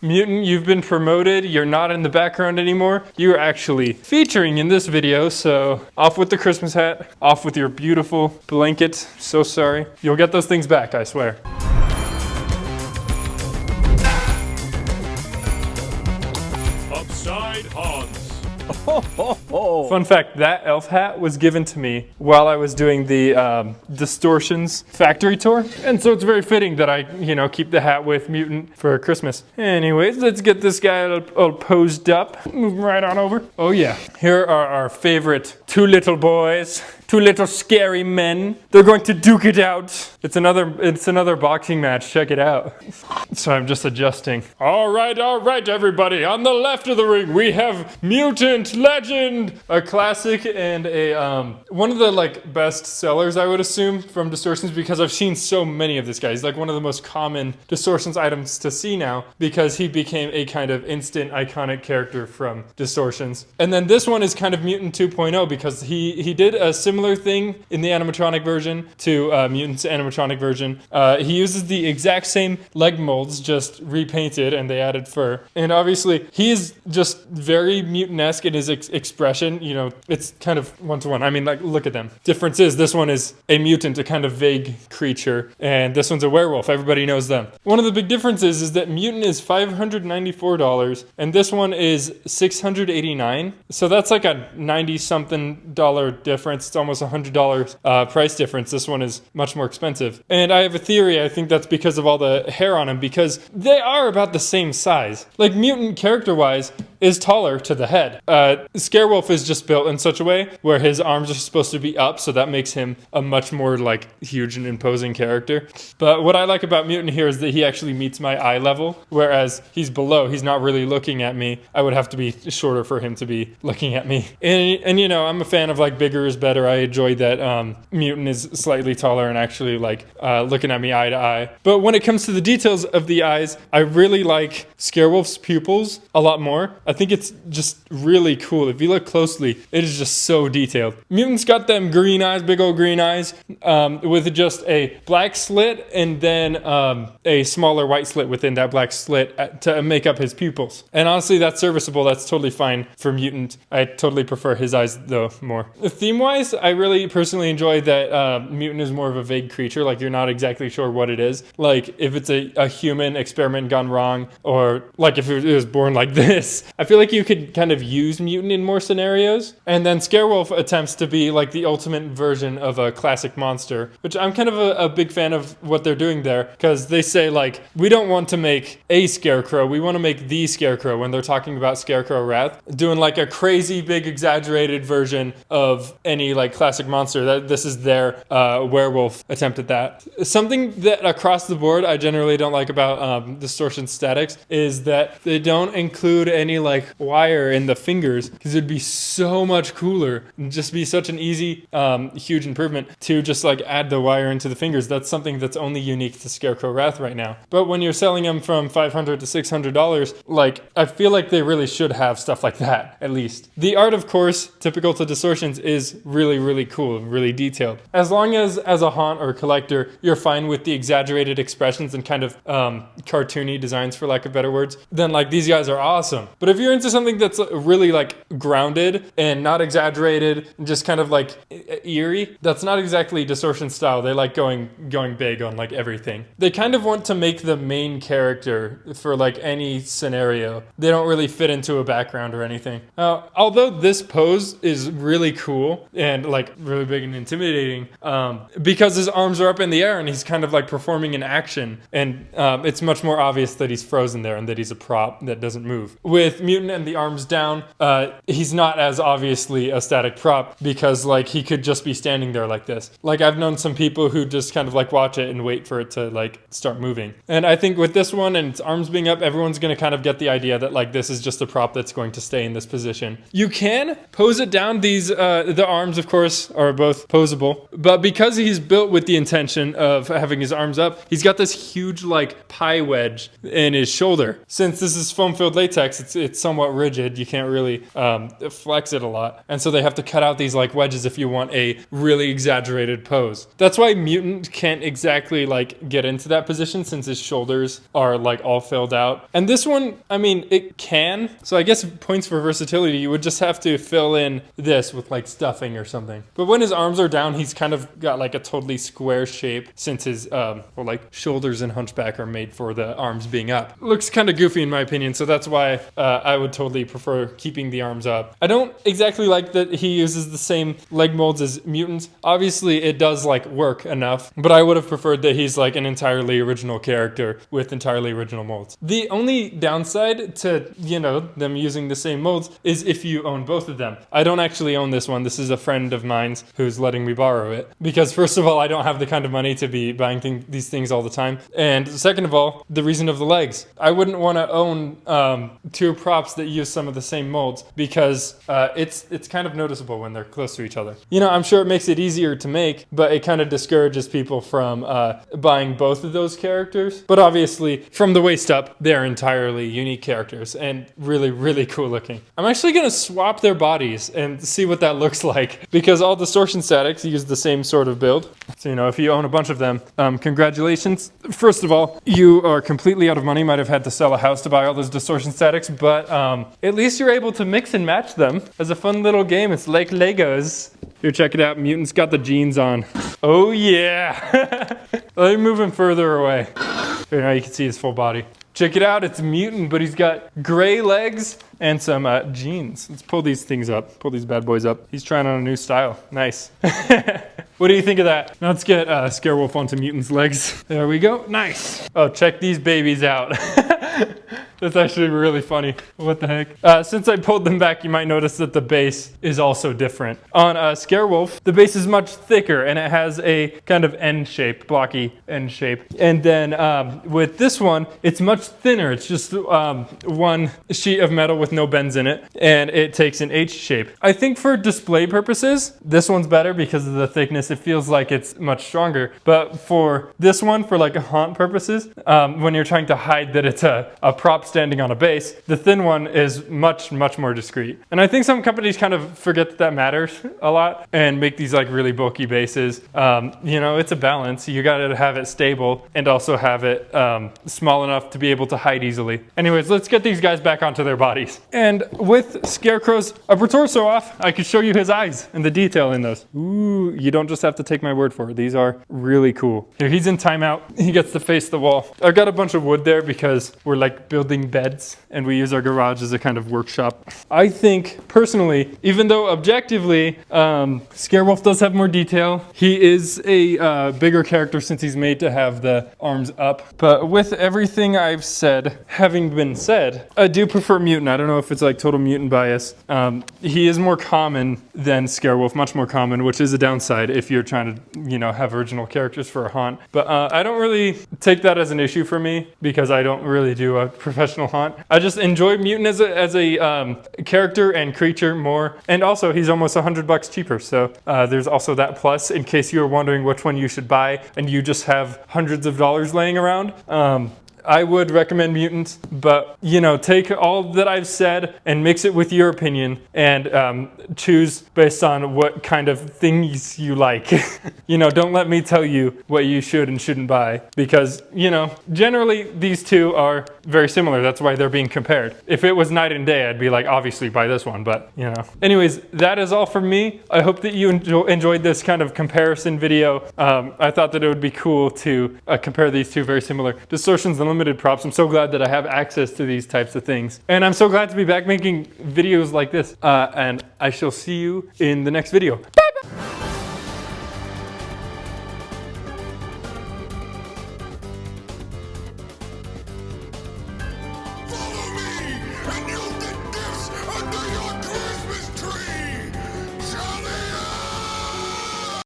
Mutant, you've been promoted. You're not in the background anymore. You're actually featuring in this video. So off with the Christmas hat, off with your beautiful blanket. So sorry. You'll get those things back, I swear. Upside Hans. Fun fact, that elf hat was given to me while I was doing the Distortions factory tour. And so it's very fitting that I, keep the hat with Mutant for Christmas. Anyways, let's get this guy all posed up. Move right on over. Oh yeah, here are our favorite two little boys. Two little scary men. They're going to duke it out. It's another boxing match. Check it out. So I'm just adjusting. All right, everybody. On the left of the ring, we have Mutant Legend, a classic and a one of the best sellers, I would assume, from Distortions, because I've seen so many of this guy. He's like one of the most common Distortions items to see now because he became a kind of instant iconic character from Distortions. And then this one is kind of Mutant 2.0 because he did a similar thing in the animatronic version to Mutant's animatronic version. He uses the exact same leg molds, just repainted, and they added fur. And obviously, he is just very mutant-esque in his expression. It's kind of one-to-one. I mean, look at them. Difference is, this one is a mutant, a kind of vague creature, and this one's a werewolf. Everybody knows them. One of the big differences is that Mutant is $594, and this one is $689. So that's like a $90-something difference. It's almost $100 price difference. This one is much more expensive. And I have a theory. I think that's because of all the hair on him, because they are about the same size. Like, Mutant, character-wise, is taller to the head. Scarewolf is just built in such a way where his arms are supposed to be up, so that makes him a much more huge and imposing character. But what I like about Mutant here is that he actually meets my eye level, whereas he's below. He's not really looking at me. I would have to be shorter for him to be looking at me. And I'm a fan of bigger is better. I enjoy that Mutant is slightly taller and actually looking at me eye to eye. But when it comes to the details of the eyes, I really like Scarewolf's pupils a lot more. I think it's just really cool. If you look closely, it is just so detailed. Mutant's got them green eyes, big old green eyes, with just a black slit and then a smaller white slit within that black slit to make up his pupils. And honestly, that's serviceable. That's totally fine for Mutant. I totally prefer his eyes, though, more. Theme-wise, I really personally enjoy that Mutant is more of a vague creature. You're not exactly sure what it is. If it's a human experiment gone wrong, or if it was born like this. I feel like you could kind of use Mutant in more scenarios. And then Scarewolf attempts to be the ultimate version of a classic monster, which I'm kind of a big fan of what they're doing there, because they say we don't want to make a Scarecrow, we want to make the Scarecrow when they're talking about Scarecrow Wrath, doing a crazy big exaggerated version of any classic monster. This is their werewolf attempt at that. Something that across the board I generally don't like about Distortion Statics is that they don't include any wire in the fingers, because it'd be so much cooler and just be such an easy huge improvement to just add the wire into the fingers. That's something that's only unique to Scarecrow Wrath right now. But when you're selling them from $500 to $600, I feel like they really should have stuff like that, at least. The art, of course, typical to Distortions, is really, really cool, really detailed. As long as a haunt or collector, you're fine with the exaggerated expressions and kind of cartoony designs, for lack of better words, then these guys are awesome. But if you're into something that's really grounded and not exaggerated and just kind of eerie, that's not exactly Distortion style. They like going big on everything. They kind of want to make the main character for any scenario. They don't really fit into a background or anything. Although this pose is really cool and really big and intimidating, because his arms are up in the air and he's kind of performing an action, and it's much more obvious that he's frozen there and that he's a prop that doesn't move. With Mutant and the arms down, he's not as obviously a static prop, because he could just be standing there like this. I've known some people who just kind of watch it and wait for it to start moving. And I think with this one and its arms being up, everyone's going to kind of get the idea that this is just a prop that's going to stay in this position. You can pose it down. The arms, of course, are both posable, but because he's built with the intention of having his arms up, he's got this huge pie wedge in his shoulder. Since this is foam-filled latex, it's it's somewhat rigid. You can't really flex it a lot. And so they have to cut out these like wedges if you want a really exaggerated pose. That's why Mutant can't exactly like get into that position since his shoulders are like all filled out. And this one, I mean, it can. So I guess points for versatility, you would just have to fill in this with like stuffing or something. But when his arms are down, he's kind of got like a totally square shape since his like shoulders and hunchback are made for the arms being up. Looks kind of goofy in my opinion, so that's why I would totally prefer keeping the arms up. I don't exactly like that he uses the same leg molds as Mutants. Obviously it does like work enough, but I would have preferred that he's like an entirely original character with entirely original molds. The only downside to, you know, them using the same molds is if you own both of them. I don't actually own this one. This is a friend of mine's who's letting me borrow it because first of all, I don't have the kind of money to be buying these things all the time. And second of all, the reason of the legs. I wouldn't want to own two props that use some of the same molds because it's kind of noticeable when they're close to each other. You know, I'm sure it makes it easier to make, but it kind of discourages people from buying both of those characters. But obviously, from the waist up, they're entirely unique characters and really, really cool looking. I'm actually going to swap their bodies and see what that looks like because all Distortion Statics use the same sort of build. So, you know, if you own a bunch of them, congratulations. First of all, you are completely out of money. Might have had to sell a house to buy all those Distortion Statics, but at least you're able to mix and match them as a fun little game. It's like Legos. Here, check it out. Mutant's got the jeans on. Oh, yeah. Let me move him further away. Here, now you can see his full body. Check it out, it's Mutant, but he's got gray legs and some jeans. Let's pull these things up, pull these bad boys up. He's trying on a new style, nice. What do you think of that? Now let's get Scarewolf onto Mutant's legs. There we go, nice. Oh, check these babies out. That's actually really funny. What the heck? Since I pulled them back, you might notice that the base is also different. On Scarewolf, the base is much thicker and it has a kind of end shape, blocky end shape. And then with this one, it's much thinner. It's just one sheet of metal with no bends in it, and it takes an H shape. I think for display purposes, this one's better because of the thickness. It feels like it's much stronger. But for this one, for like haunt purposes, when you're trying to hide that it's a prop standing on a base, the thin one is much, much more discreet. And I think some companies kind of forget that that matters a lot and make these like really bulky bases. You know, it's a balance. You got to have it stable and also have it small enough to be able to hide easily. Anyways, let's get these guys back onto their bodies. And with Scarecrow's upper torso off, I could show you his eyes and the detail in those. Ooh, you don't just have to take my word for it. These are really cool. Here, he's in timeout. He gets to face the wall. I've got a bunch of wood there because we're like building beds and we use our garage as a kind of workshop. I think personally, even though objectively Scarewolf does have more detail, he is a bigger character since he's made to have the arms up. But with everything I've said having been said, I do prefer Mutant. I don't know if it's like total Mutant bias. He is more common than Scarewolf, much more common, which is a downside if you're trying to, you know, have original characters for a haunt. But I don't really take that as an issue for me because I don't really do a professional haunt. I just enjoy Mutant as a character and creature more. And also he's almost $100 cheaper. So there's also that plus in case you were wondering which one you should buy and you just have hundreds of dollars laying around. I would recommend Mutant, but you know, take all that I've said and mix it with your opinion and choose based on what kind of things you like. You know, don't let me tell you what you should and shouldn't buy because, you know, generally these two are very similar. That's why they're being compared. If it was night and day, I'd be like, obviously buy this one, but you know. Anyways, that is all from me. I hope that you enjoyed this kind of comparison video. I thought that it would be cool to compare these two very similar distortions and limited props. I'm so glad that I have access to these types of things. And I'm so glad to be back making videos like this. And I shall see you in the next video. Bye!